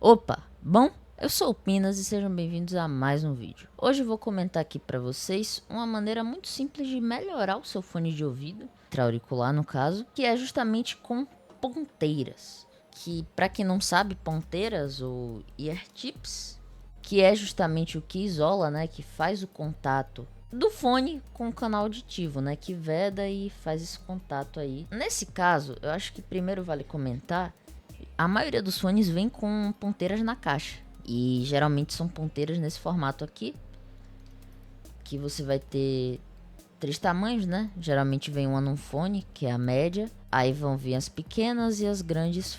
Opa, bom? Eu sou o Pinas e sejam bem-vindos a mais um vídeo. Hoje eu vou comentar aqui pra vocês uma maneira muito simples de melhorar o seu fone de ouvido, auricular no caso, que é justamente com ponteiras. Que pra quem não sabe, ponteiras ou ear tips, que é justamente o que isola, né, que faz o contato do fone com o canal auditivo, né, que veda e faz esse contato aí. Nesse caso, eu acho que primeiro vale comentar, a maioria dos fones vem com ponteiras na caixa. E geralmente são ponteiras nesse formato aqui. Que você vai ter 3 tamanhos, né? Geralmente vem uma num fone, que é a média. Aí vão vir as pequenas e as grandes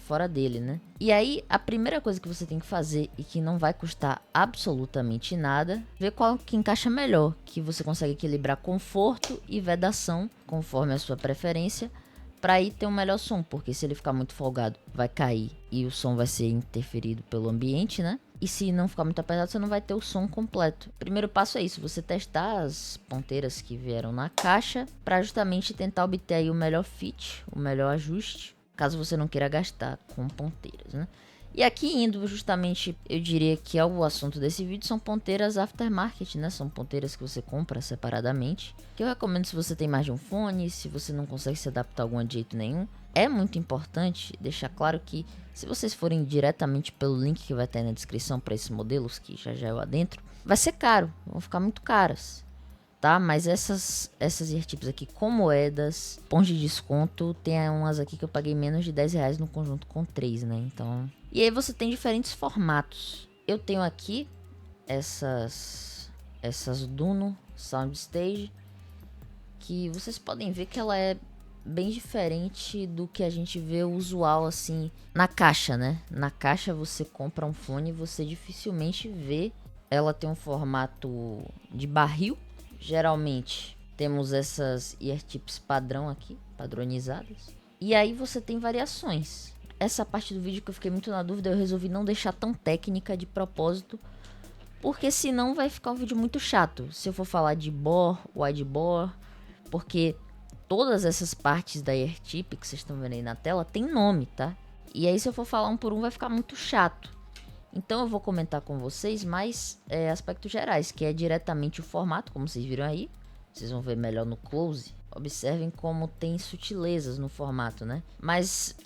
fora dele, né? E aí, a primeira coisa que você tem que fazer, e que não vai custar absolutamente nada, ver qual que encaixa melhor. Que você consegue equilibrar conforto e vedação, conforme a sua preferência, para aí ter um melhor som, porque se ele ficar muito folgado, vai cair e o som vai ser interferido pelo ambiente, né? E se não ficar muito apertado, você não vai ter o som completo. Primeiro passo é isso, você testar as ponteiras que vieram na caixa, para justamente tentar obter aí o melhor fit, o melhor ajuste, caso você não queira gastar com ponteiras, né? E aqui indo justamente, eu diria que é o assunto desse vídeo, são ponteiras aftermarket, né? São ponteiras que você compra separadamente. Que eu recomendo se você tem mais de um fone, se você não consegue se adaptar a algum de jeito nenhum. É muito importante deixar claro que se vocês forem diretamente pelo link que vai estar aí na descrição para esses modelos, que já eu adentro, vai ser caro, vão ficar muito caras. Tá? Mas essas eartips aqui com moedas, pontos de desconto, tem umas aqui que eu paguei menos de R$10 no conjunto com 3, né? Então... E aí você tem diferentes formatos. Eu tenho aqui essas Duno Soundstage, que vocês podem ver que ela é bem diferente do que a gente vê usual assim na caixa, né? Na caixa você compra um fone e você dificilmente vê. Ela tem um formato de barril. Geralmente temos essas ear tips padrão aqui, padronizadas. E aí você tem variações. Essa parte do vídeo que eu fiquei muito na dúvida, eu resolvi não deixar tão técnica de propósito, porque senão vai ficar um vídeo muito chato. Se eu for falar de bore, wide bore, porque todas essas partes da ear tip que vocês estão vendo aí na tela tem nome, tá? E aí se eu for falar um por um vai ficar muito chato. Então eu vou comentar com vocês mais aspectos gerais, que é diretamente o formato, como vocês viram aí. Vocês vão ver melhor no close. Observem como tem sutilezas no formato, né? Mas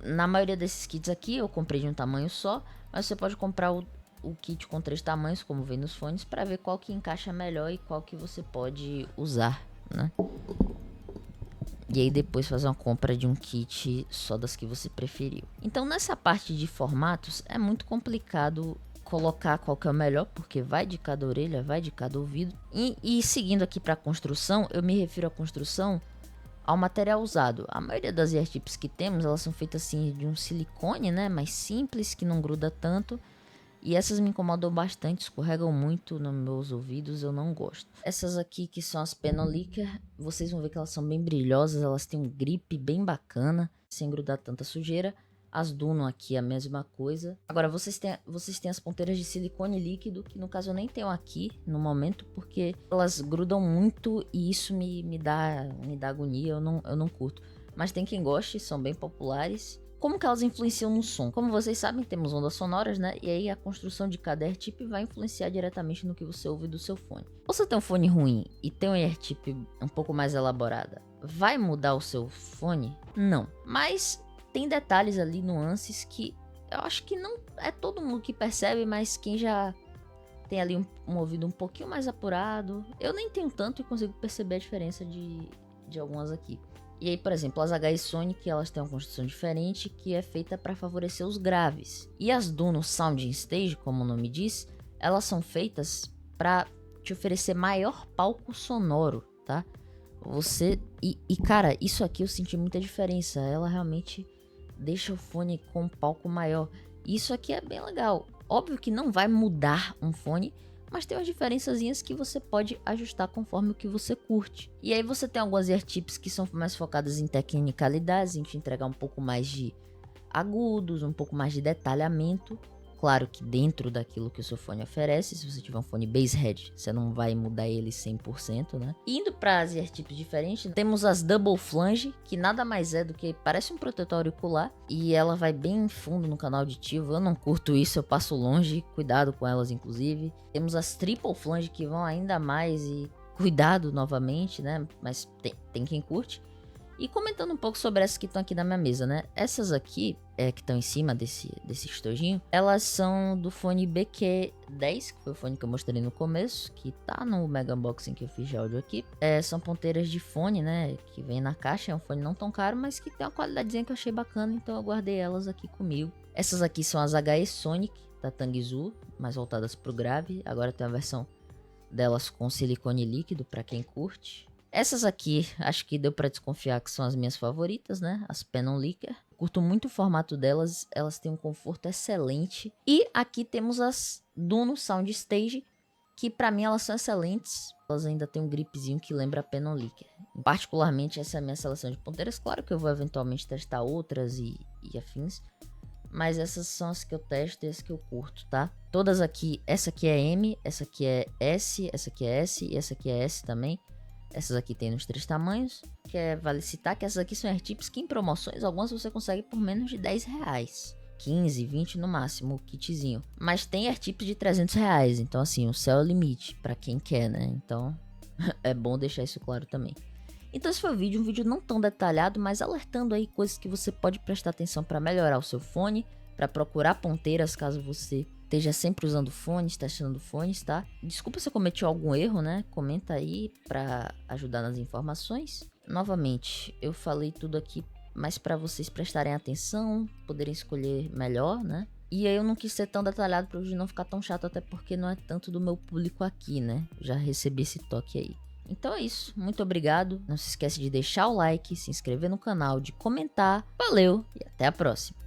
na maioria desses kits aqui eu comprei de um tamanho só, mas você pode comprar o kit com 3 tamanhos, como vem nos fones, para ver qual que encaixa melhor e qual que você pode usar, né? E aí depois fazer uma compra de um kit só das que você preferiu. Então nessa parte de formatos é muito complicado colocar qual que é o melhor, porque vai de cada orelha, vai de cada ouvido. E seguindo aqui para a construção, eu me refiro à construção ao material usado. A maioria das ear tips que temos, elas são feitas assim de um silicone, né, mais simples, que não gruda tanto. E essas me incomodam bastante, escorregam muito nos meus ouvidos, eu não gosto. Essas aqui que são as Penolicker, vocês vão ver que elas são bem brilhosas, elas têm um grip bem bacana, sem grudar tanta sujeira. As Duno aqui a mesma coisa. Agora vocês têm as ponteiras de silicone líquido, que no caso eu nem tenho aqui no momento, porque elas grudam muito e isso me dá agonia, eu não curto. Mas tem quem goste, são bem populares. Como que elas influenciam no som? Como vocês sabem, temos ondas sonoras, né? E aí a construção de cada AirTip vai influenciar diretamente no que você ouve do seu fone. Você tem um fone ruim e tem uma AirTip um pouco mais elaborada, vai mudar o seu fone? Não. Mas tem detalhes ali, nuances que eu acho que não é todo mundo que percebe, mas quem já tem ali um ouvido um pouquinho mais apurado, eu nem tenho tanto e consigo perceber a diferença de algumas aqui. E aí, por exemplo, as HI Sonic, elas têm uma construção diferente que é feita para favorecer os graves. E as Duno Sounding Stage, como o nome diz, elas são feitas para te oferecer maior palco sonoro, tá? Cara, isso aqui eu senti muita diferença. Ela realmente deixa o fone com um palco maior. Isso aqui é bem legal. Óbvio que não vai mudar um fone, mas tem umas diferençazinhas que você pode ajustar conforme o que você curte. E aí você tem algumas ear tips que são mais focadas em tecnicalidades, em te entregar um pouco mais de agudos, um pouco mais de detalhamento. Claro que dentro daquilo que o seu fone oferece. Se você tiver um fone Basshead, você não vai mudar ele 100%, né? Indo para as eartips diferentes, temos as Double Flange, que nada mais é do que parece um protetor auricular, e ela vai bem fundo no canal auditivo. Eu não curto isso, eu passo longe, cuidado com elas inclusive. Temos as Triple Flange, que vão ainda mais, e cuidado novamente, né? Mas tem quem curte. E comentando um pouco sobre essas que estão aqui na minha mesa, né? Essas aqui, que estão em cima desse estojinho, elas são do fone BQ10, que foi o fone que eu mostrei no começo, que tá no Mega Unboxing que eu fiz de áudio aqui. São ponteiras de fone, né? Que vem na caixa, é um fone não tão caro, mas que tem uma qualidadezinha que eu achei bacana, então eu guardei elas aqui comigo. Essas aqui são as HE Sonic, da Tangzu, mais voltadas pro grave. Agora tem a versão delas com silicone líquido, pra quem curte. Essas aqui, acho que deu pra desconfiar que são as minhas favoritas, né? As Penon Licker. Curto muito o formato delas, elas têm um conforto excelente. E aqui temos as Duno Soundstage, que pra mim elas são excelentes. Elas ainda têm um gripzinho que lembra a Penon Licker. Particularmente essa é a minha seleção de ponteiras. Claro que eu vou eventualmente testar outras e afins. Mas essas são as que eu testo e as que eu curto, tá? Todas aqui, essa aqui é M, essa aqui é S, essa aqui é S e essa aqui é S também. Essas aqui tem nos 3 tamanhos, vale citar que essas aqui são airtips que em promoções, algumas você consegue por menos de R$10. 15, 20 no máximo, o kitzinho. Mas tem airtips de R$300, então assim, o céu é o limite pra quem quer, né? Então é bom deixar isso claro também. Então esse foi o vídeo, um vídeo não tão detalhado, mas alertando aí coisas que você pode prestar atenção para melhorar o seu fone, para procurar ponteiras caso você esteja sempre usando fones, testando fones, tá? Desculpa se eu cometi algum erro, né? Comenta aí para ajudar nas informações. Novamente, eu falei tudo aqui, mas para vocês prestarem atenção, poderem escolher melhor, né? E aí eu não quis ser tão detalhado para o vídeo não ficar tão chato, até porque não é tanto do meu público aqui, né? Já recebi esse toque aí. Então é isso, muito obrigado. Não se esquece de deixar o like, se inscrever no canal, de comentar. Valeu e até a próxima.